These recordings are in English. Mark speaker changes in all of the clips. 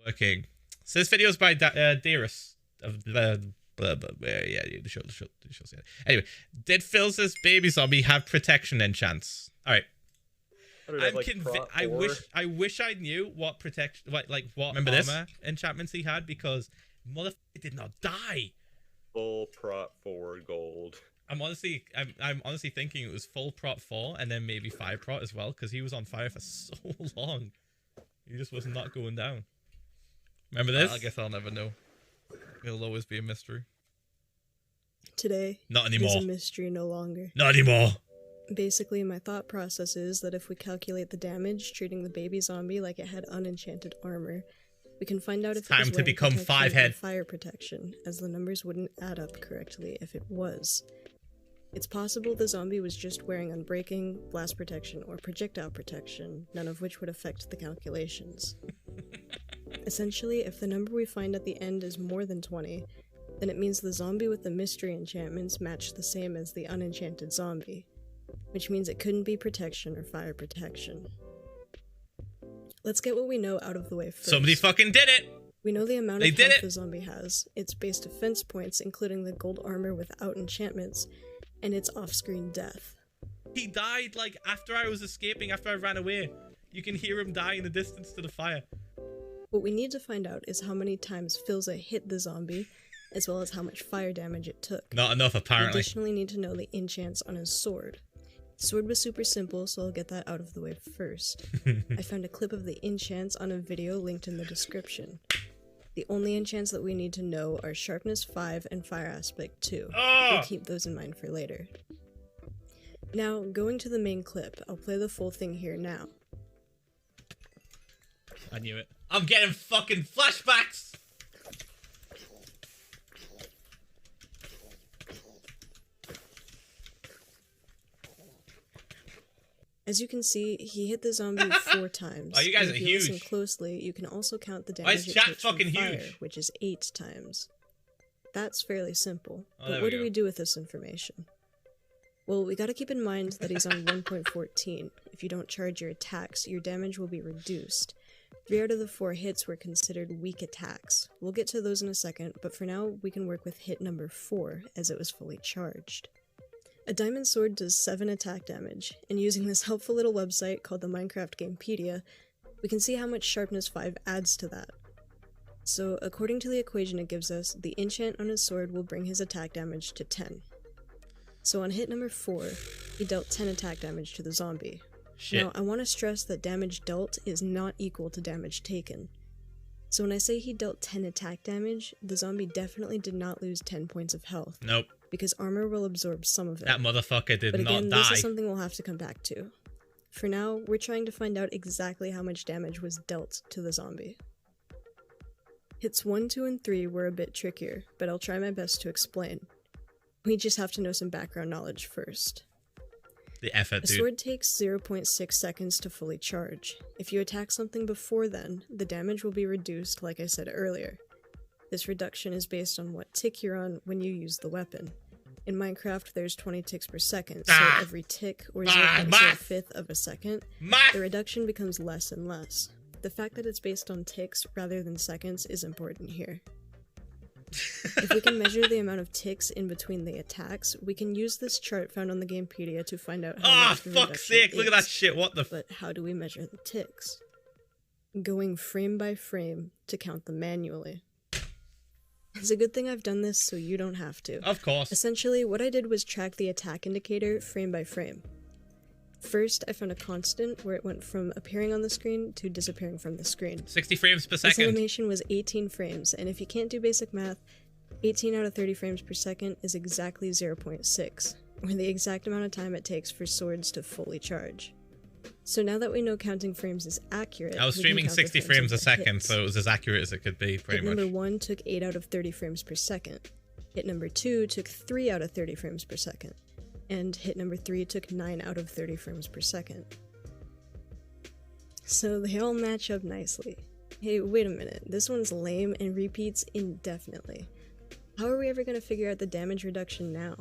Speaker 1: Okay. So this video is by Dayrisk. Yeah, the show. Anyway, did Ph1lza's baby zombie have protection enchants? All right. I'm convinced. I wish I knew what protection, what remember armor enchantments he had, because motherfucker did not die.
Speaker 2: Full prot 4 gold.
Speaker 1: I'm honestly thinking it was full prot 4 and then maybe 5 prot as well, because he was on fire for so long. He just was not going down. Remember this? I guess I'll never know. It'll always be a mystery.
Speaker 3: Today,
Speaker 1: not anymore.
Speaker 3: Is a mystery no longer.
Speaker 1: Not anymore.
Speaker 3: Basically, my thought process is that if we calculate the damage, treating the baby zombie like it had unenchanted armor, we can find out if it was
Speaker 1: time to become 5-head
Speaker 3: fire protection, as the numbers wouldn't add up correctly if it was. It's possible the zombie was just wearing unbreaking, blast protection, or projectile protection, none of which would affect the calculations. Essentially, if the number we find at the end is more than 20, then it means the zombie with the mystery enchantments matched the same as the unenchanted zombie, which means it couldn't be protection or fire protection. Let's get what we know out of the way first.
Speaker 1: Somebody fucking did it!
Speaker 3: We know the amount of health the zombie has, its base defense points including the gold armor without enchantments, and its off-screen death.
Speaker 1: He died like after I was escaping, after I ran away. You can hear him die in the distance to the fire.
Speaker 3: What we need to find out is how many times Ph1lza hit the zombie, as well as how much fire damage it took.
Speaker 1: Not enough, apparently.
Speaker 3: We additionally need to know the enchants on his sword. The sword was super simple, so I'll get that out of the way first. I found a clip of the enchants on a video linked in the description. The only enchants that we need to know are Sharpness 5 and Fire Aspect 2. We'll keep those in mind for later. Now, going to the main clip, I'll play the full thing here now.
Speaker 1: I knew it. I'm getting fucking flashbacks!
Speaker 3: As you can see, he hit the zombie 4 times.
Speaker 1: Oh, you guys are
Speaker 3: if you
Speaker 1: huge.
Speaker 3: listen closely, you can also count the damage it takes from fire, which is 8 times. That's fairly simple. But what do we do with this information? Well, we gotta keep in mind that he's on 1.14. If you don't charge your attacks, your damage will be reduced. 3 out of the 4 hits were considered weak attacks. We'll get to those in a second, but for now, we can work with hit number 4, as it was fully charged. A diamond sword does 7 attack damage, and using this helpful little website called the Minecraft Gamepedia, we can see how much Sharpness 5 adds to that. So, according to the equation it gives us, the enchant on his sword will bring his attack damage to 10. So on hit number 4, he dealt 10 attack damage to the zombie.
Speaker 1: Shit.
Speaker 3: Now, I want to stress that damage dealt is not equal to damage taken. So when I say he dealt 10 attack damage, the zombie definitely did not lose 10 points of health.
Speaker 1: Nope.
Speaker 3: Because armor will absorb some of it.
Speaker 1: That motherfucker did not die.
Speaker 3: But again, this is something we'll have to come back to. For now, we're trying to find out exactly how much damage was dealt to the zombie. Hits 1, 2, and 3 were a bit trickier, but I'll try my best to explain. We just have to know some background knowledge first.
Speaker 1: The effort, dude.
Speaker 3: A sword takes 0.6 seconds to fully charge. If you attack something before then, the damage will be reduced like I said earlier. This reduction is based on what tick you're on when you use the weapon. In Minecraft, there's 20 ticks per second, so every tick, or 0.05 of a second, the reduction becomes less and less. The fact that it's based on ticks rather than seconds is important here. If we can measure the amount of ticks in between the attacks, we can use this chart found on the Gamepedia to find out how much the reduction
Speaker 1: fuck's sake, look at that shit, what the
Speaker 3: But how do we measure the ticks? Going frame by frame to count them manually. It's a good thing I've done this so you don't have to.
Speaker 1: Of course.
Speaker 3: Essentially, what I did was track the attack indicator frame by frame. First, I found a constant where it went from appearing on the screen to disappearing from the screen.
Speaker 1: 60 frames per
Speaker 3: This
Speaker 1: second.
Speaker 3: animation was 18 frames, and if you can't do basic math, 18 out of 30 frames per second is exactly 0.6, or the exact amount of time it takes for swords to fully charge. So now that we know counting frames is accurate,
Speaker 1: I was streaming 60 frames a second, so it was as accurate as it could be, pretty much.
Speaker 3: Hit number 1 took 8 out of 30 frames per second. Hit number 2 took 3 out of 30 frames per second. And hit number 3 took 9 out of 30 frames per second. So they all match up nicely. Hey, wait a minute, this one's lame and repeats indefinitely. How are we ever gonna figure out the damage reduction now?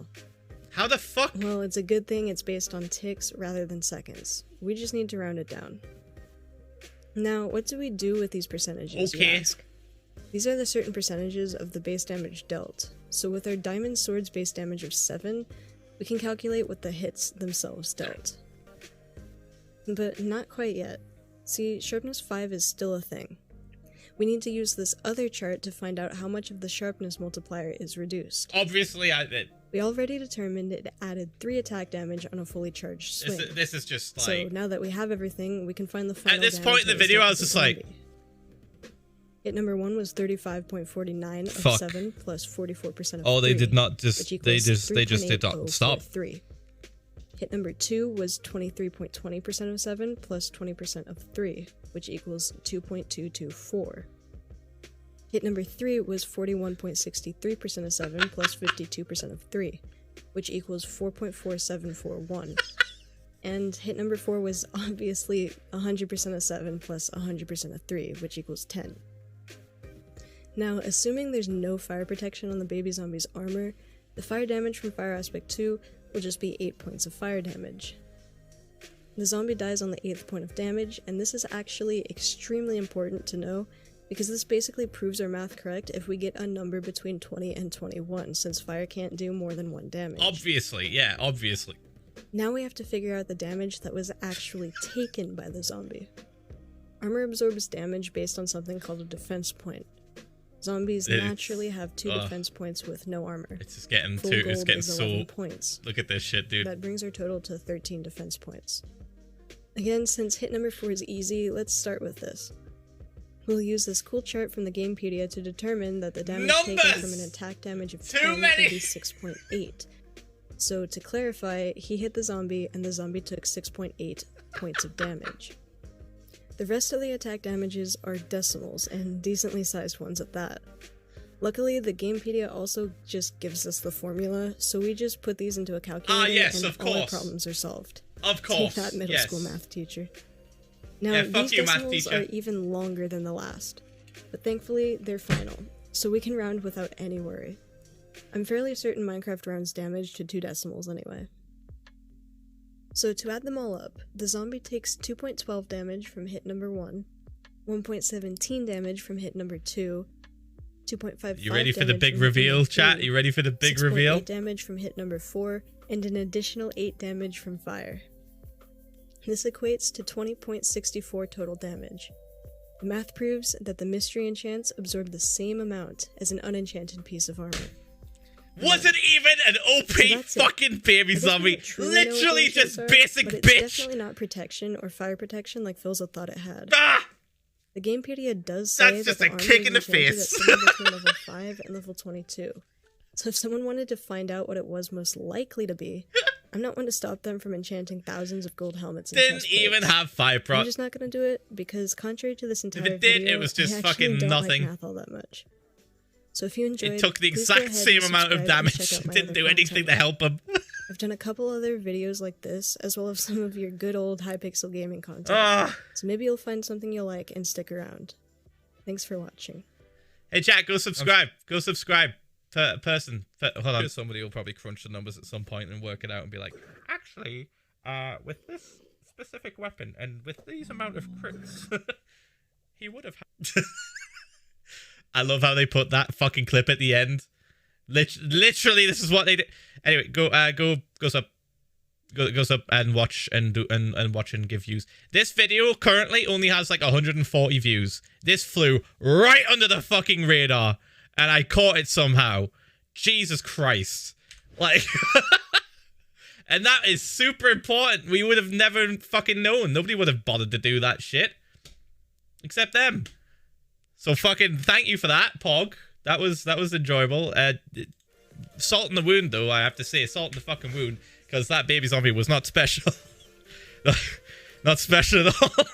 Speaker 1: How the fuck?
Speaker 3: Well, it's a good thing it's based on ticks rather than seconds. We just need to round it down. Now, what do we do with these percentages, you ask? These are the certain percentages of the base damage dealt. So with our Diamond Sword's base damage of 7, we can calculate what the hits themselves dealt. But not quite yet. See, sharpness 5 is still a thing. We need to use this other chart to find out how much of the sharpness multiplier is reduced.
Speaker 1: Obviously, I did.
Speaker 3: We already determined it added 3 attack damage on a fully charged swing.
Speaker 1: This is just like...
Speaker 3: So now that we have everything, we can find the final
Speaker 1: At this point in the video, I was just like...
Speaker 3: Hit number 1 was 35.49 of 7 plus 44% of
Speaker 1: 3.
Speaker 3: They
Speaker 1: did not just... They just did not stop.
Speaker 3: 3. Hit number 2 was 23.20% of 7 plus 20% of 3, which equals 2.224. Hit number 3 was 41.63% of 7 plus 52% of 3, which equals 4.4741. And hit number 4 was obviously 100% of 7 plus 100% of 3, which equals 10. Now, assuming there's no fire protection on the baby zombie's armor, the fire damage from Fire Aspect 2 will just be 8 points of fire damage. The zombie dies on the 8th point of damage, and this is actually extremely important to know, because this basically proves our math correct if we get a number between 20 and 21, since fire can't do more than 1 damage.
Speaker 1: Obviously, yeah, obviously.
Speaker 3: Now we have to figure out the damage that was actually taken by the zombie. Armor absorbs damage based on something called a defense point. Zombies naturally have 2 defense points with no armor.
Speaker 1: It's just getting
Speaker 3: Full
Speaker 1: too...
Speaker 3: gold
Speaker 1: It's getting
Speaker 3: is
Speaker 1: so...
Speaker 3: 11 points.
Speaker 1: Look at this shit, dude.
Speaker 3: That brings our total to 13 defense points. Again, since hit number 4 is easy, let's start with this. We'll use this cool chart from the Gamepedia to determine that the damage taken from an attack damage of 10 will be 6.8. So to clarify, he hit the zombie and the zombie took 6.8 points of damage. The rest of the attack damages are decimals, and decently sized ones at that. Luckily, the Gamepedia also just gives us the formula, so we just put these into a calculator and all our problems are solved.
Speaker 1: Of course.
Speaker 3: Take that, middle school math teacher. Now, these decimals are even longer than the last, but thankfully, they're final, so we can round without any worry. I'm fairly certain Minecraft rounds damage to 2 decimals anyway. So to add them all up, the zombie takes 2.12 damage from hit number 1, 1.17 damage from hit number 2, 2.55
Speaker 1: You ready for the big reveal, chat? You ready for the big reveal?
Speaker 3: 6.8 damage from hit number 4, and an additional 8 damage from fire. This equates to 20.64 total damage. The math proves that the mystery enchants absorb the same amount as an unenchanted piece of armor.
Speaker 1: Wasn't even an OP fucking baby zombie. Literally just basic
Speaker 3: but
Speaker 1: bitch.
Speaker 3: It's definitely not protection or fire protection like Ph1lza thought it had.
Speaker 1: Ah!
Speaker 3: The Gamepedia does say
Speaker 1: that's just
Speaker 3: that
Speaker 1: a kick in the face.
Speaker 3: between level 5 and level 22. So if someone wanted to find out what it was most likely to be, I'm not one to stop them from enchanting thousands of gold helmets and
Speaker 1: Didn't even have fire prot.
Speaker 3: I'm just not going to do it because contrary to this entire
Speaker 1: if it did,
Speaker 3: video,
Speaker 1: it was just
Speaker 3: I
Speaker 1: fucking
Speaker 3: don't
Speaker 1: nothing.
Speaker 3: like math all that much. So if you enjoyed,
Speaker 1: it took the exact same amount of damage. It didn't do anything to help him.
Speaker 3: I've done a couple other videos like this, as well as some of your good old Hypixel gaming content. So maybe you'll find something you'll like and stick around. Thanks for watching.
Speaker 1: Hey chat, go subscribe. Go subscribe. Hold on. Somebody will probably crunch the numbers at some point and work it out and be like, actually, with this specific weapon and with these amount of crits, he would have had... I love how they put that fucking clip at the end. Literally, this is what they did. Anyway, go sub and watch and watch and give views. This video currently only has like 140 views. This flew right under the fucking radar, and I caught it somehow. Jesus Christ, like, and that is super important. We would have never fucking known. Nobody would have bothered to do that shit, except them. So fucking thank you for that, Pog. That was enjoyable. Salt in the wound, though, I have to say. Salt in the fucking wound. Because that baby zombie was not special. Not special at all.